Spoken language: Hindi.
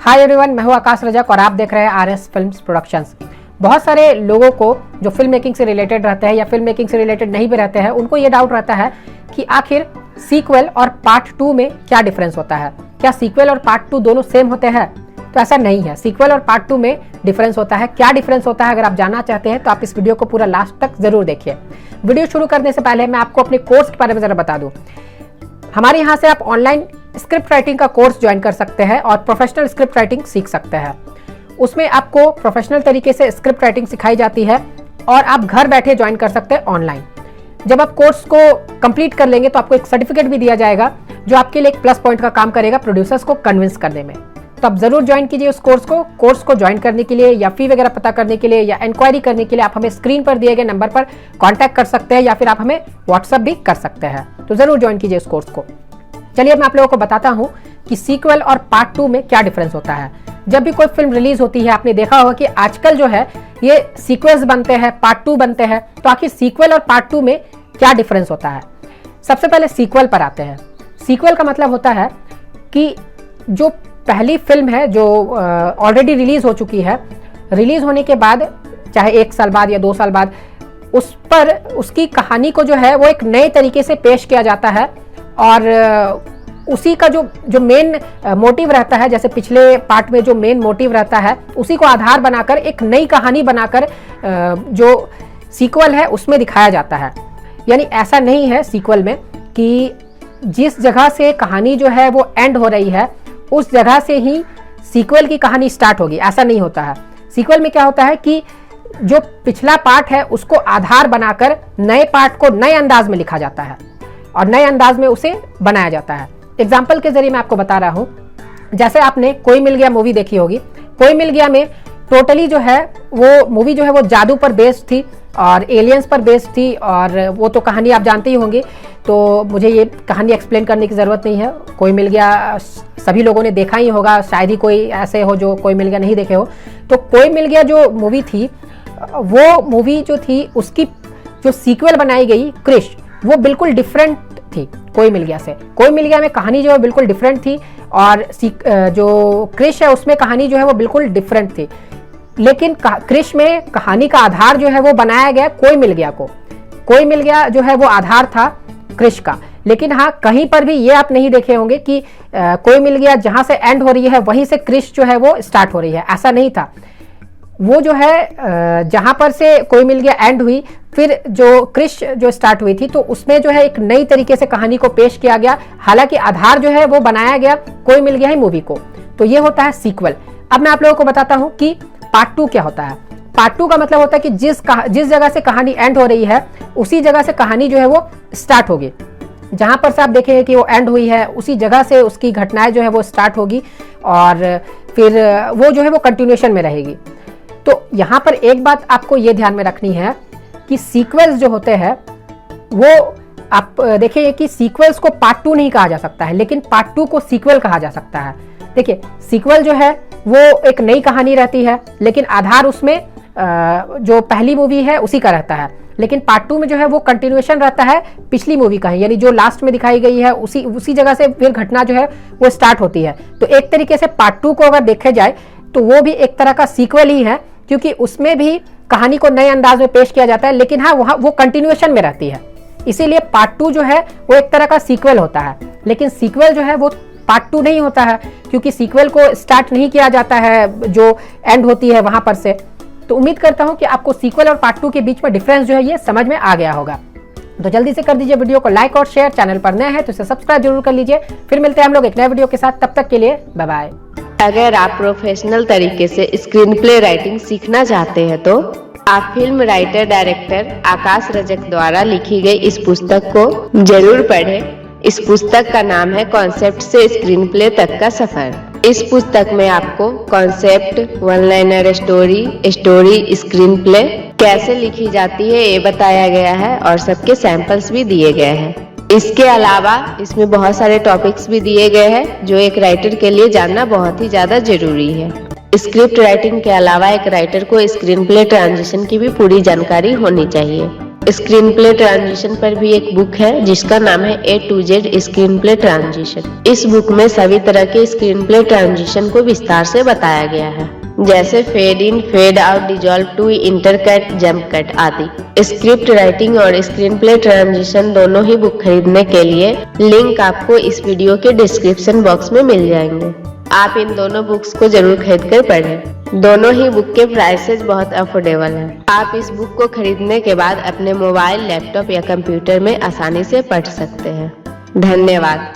हाय एवरीवन, मैं हूं आकाश रजक और आप देख रहे हैं आरएस फिल्म्स प्रोडक्शंस। बहुत सारे लोगों को जो फिल्म मेकिंग से रिलेटेड रहते हैं या फिल्म मेकिंग से रिलेटेड नहीं भी रहते हैं, उनको ये डाउट रहता है कि आखिर सीक्वल और पार्ट 2 में क्या डिफरेंस होता है। क्या सीक्वल और पार्ट 2 दोनों सेम होते हैं? तो ऐसा नहीं है। सीक्वल और पार्ट 2 में डिफरेंस होता है। क्या डिफरेंस होता है, अगर आप जानना चाहते हैं तो आप इस वीडियो को पूरा लास्ट तक जरूर देखिए। वीडियो शुरू करने से पहले मैं आपको अपने कोर्स के बारे में जरा बता दूं। हमारे यहाँ से आप ऑनलाइन स्क्रिप्ट राइटिंग का कोर्स ज्वाइन कर सकते हैं और प्रोफेशनल स्क्रिप्ट राइटिंग सीख सकते हैं। उसमें आपको प्रोफेशनल तरीके से स्क्रिप्ट राइटिंग सिखाई जाती है और आप घर बैठे ज्वाइन कर सकते हैं ऑनलाइन। जब आप कोर्स को कंप्लीट कर लेंगे तो आपको एक सर्टिफिकेट भी दिया जाएगा जो आपके लिए एक प्लस पॉइंट का काम करेगा प्रोड्यूसर्स को कन्विंस करने में। तो आप जरूर ज्वाइन कीजिए उस कोर्स को ज्वाइन करने के लिए या फी वगैरह पता करने के लिए या इंक्वायरी करने के लिए आप हमें स्क्रीन पर दिए गए नंबर पर कांटेक्ट कर सकते हैं या फिर आप हमें व्हाट्सएप भी कर सकते हैं। तो जरूर ज्वाइन कीजिए इस कोर्स को। चलिए मैं आप लोगों को बताता हूं कि सीक्वल और पार्ट 2 में क्या डिफरेंस होता है। जब भी कोई फिल्म रिलीज होती है, आपने देखा होगा कि आजकल जो है ये सीक्वल्स बनते हैं, पार्ट 2 बनते हैं। तो आखिर सीक्वल और पार्ट 2 में क्या डिफरेंस होता है? सबसे पहले सीक्वल पर आते हैं। सीक्वल का मतलब होता है कि जो पहली फिल्म है जो ऑलरेडी रिलीज हो चुकी है, रिलीज होने के बाद चाहे 1 साल बाद या 2 साल बाद उस पर उसकी कहानी को जो है वो एक नए तरीके से पेश किया जाता है और उसी का जो मेन मोटिव रहता है, जैसे पिछले पार्ट में जो मेन मोटिव रहता है उसी को आधार बनाकर एक नई कहानी बनाकर जो सीक्वल है उसमें दिखाया जाता है। यानी ऐसा नहीं है सीक्वल में कि जिस जगह से कहानी जो है वो एंड हो रही है उस जगह से ही सीक्वल की कहानी स्टार्ट होगी, ऐसा नहीं होता है। सीक्वल में क्या होता है कि जो पिछला पार्ट है उसको आधार बनाकर नए पार्ट को नए अंदाज में लिखा जाता है और नए अंदाज में उसे बनाया जाता है। एग्जाम्पल के जरिए मैं आपको बता रहा हूं, जैसे आपने कोई मिल गया मूवी देखी होगी। कोई मिल गया में टोटली जो है वो मूवी जो है वो जादू पर बेस्ड थी और एलियंस पर बेस्ड थी और वो तो कहानी आप जानते ही होंगे, तो मुझे ये कहानी एक्सप्लेन करने की ज़रूरत नहीं है। कोई मिल गया सभी लोगों ने देखा ही होगा, शायद ही कोई ऐसे हो जो कोई मिल गया नहीं देखे हो। तो कोई मिल गया जो मूवी थी, वो मूवी जो थी उसकी जो सीक्वल बनाई गई क्रिश, वो बिल्कुल डिफरेंट थी कोई मिल गया से। कोई मिल गया में कहानी जो है बिल्कुल डिफरेंट थी और जो क्रिश है उसमें कहानी जो है वो बिल्कुल डिफरेंट थी। लेकिन क्रिश में कहानी का आधार जो है वो बनाया गया कोई मिल गया को। कोई मिल गया जो है वो आधार था क्रिश का। लेकिन हाँ, कहीं पर भी ये आप नहीं देखे होंगे कि कोई मिल गया जहां से एंड हो रही है वहीं से क्रिश जो है वो स्टार्ट हो रही है, ऐसा नहीं था। वो जो है जहां पर से कोई मिल गया एंड हुई, फिर जो क्रिश जो स्टार्ट हुई थी तो उसमें जो है एक नई तरीके से कहानी को पेश किया गया, हालांकि आधार जो है वो बनाया गया कोई मिल गया है मूवी को। तो ये होता है सीक्वल। अब मैं आप लोगों को बताता हूं कि पार्ट 2 क्या होता है। पार्ट 2 का मतलब होता है कि जिस जगह से कहानी एंड हो रही है उसी जगह से कहानी जो है वो स्टार्ट होगी। जहां पर से आप देखेंगे कि वो एंड हुई है उसी जगह से उसकी घटनाएं जो है वो स्टार्ट होगी और फिर वो जो है वो कंटिन्यूएशन में रहेगी। तो यहाँ पर एक बात आपको ये ध्यान में रखनी है कि सीक्वल्स जो होते हैं वो आप देखिए कि सीक्वल्स को पार्ट 2 नहीं कहा जा सकता है, लेकिन पार्ट 2 को सीक्वल कहा जा सकता है। देखिए, सीक्वल जो है वो एक नई कहानी रहती है लेकिन आधार उसमें जो पहली मूवी है उसी का रहता है। लेकिन पार्ट 2 में जो है वो कंटिन्यूएशन रहता है पिछली मूवी का ही, यानी जो लास्ट में दिखाई गई है उसी जगह से फिर घटना जो है वो स्टार्ट होती है। तो एक तरीके से पार्ट 2 को अगर देखे जाए तो वो भी एक तरह का सीक्वल ही है, क्योंकि उसमें भी कहानी को नए अंदाज में पेश किया जाता है, लेकिन हाँ वहाँ वो कंटिन्यूएशन में रहती है। इसीलिए पार्ट 2 जो है वो एक तरह का सीक्वल होता है। लेकिन सीक्वल जो है वो पार्ट 2 नहीं होता है, क्योंकि सीक्वल को स्टार्ट नहीं किया जाता है जो एंड होती है वहां पर से। तो उम्मीद करता हूं कि आपको सीक्वल और पार्ट 2 के बीच में डिफरेंस जो है ये समझ में आ गया होगा। तो जल्दी से कर दीजिए वीडियो को लाइक और शेयर। चैनल पर नए हैं तो इसे सब्सक्राइब जरूर कर लीजिए। फिर मिलते हैं हम लोग एक नए वीडियो के साथ, तब तक के लिए बाय बाय। अगर आप प्रोफेशनल तरीके से स्क्रीन प्ले राइटिंग सीखना चाहते हैं तो आप फिल्म राइटर डायरेक्टर आकाश रजक द्वारा लिखी गई इस पुस्तक को जरूर पढ़ें। इस पुस्तक का नाम है कॉन्सेप्ट से स्क्रीन प्ले तक का सफर। इस पुस्तक में आपको concept, one liner story, screen play कैसे लिखी जाती है ये बताया गया है और सबके सैंपल्स भी दिए गए हैं। इसके अलावा इसमें बहुत सारे टॉपिक्स भी दिए गए हैं जो एक राइटर के लिए जानना बहुत ही ज्यादा जरूरी है। स्क्रिप्ट राइटिंग के अलावा एक राइटर को स्क्रीन प्ले ट्रांजिशन की भी पूरी जानकारी होनी चाहिए। स्क्रीन प्ले ट्रांजिशन पर भी एक बुक है जिसका नाम है A to Z screen play transition. इस बुक में सभी तरह के स्क्रीन प्ले ट्रांजिशन को विस्तार से बताया गया है, जैसे fade in, fade out, dissolve to, intercut, jump cut आदि। स्क्रिप्ट राइटिंग और स्क्रीन प्ले ट्रांजिशन दोनों ही बुक खरीदने के लिए लिंक आपको इस वीडियो के डिस्क्रिप्शन बॉक्स में मिल जाएंगे। आप इन दोनों बुक्स को जरूर खरीद कर पढ़ें। दोनों ही बुक के प्राइसेस बहुत अफोर्डेबल हैं। आप इस बुक को खरीदने के बाद अपने मोबाइल, लैपटॉप या कंप्यूटर में आसानी से पढ़ सकते हैं। धन्यवाद।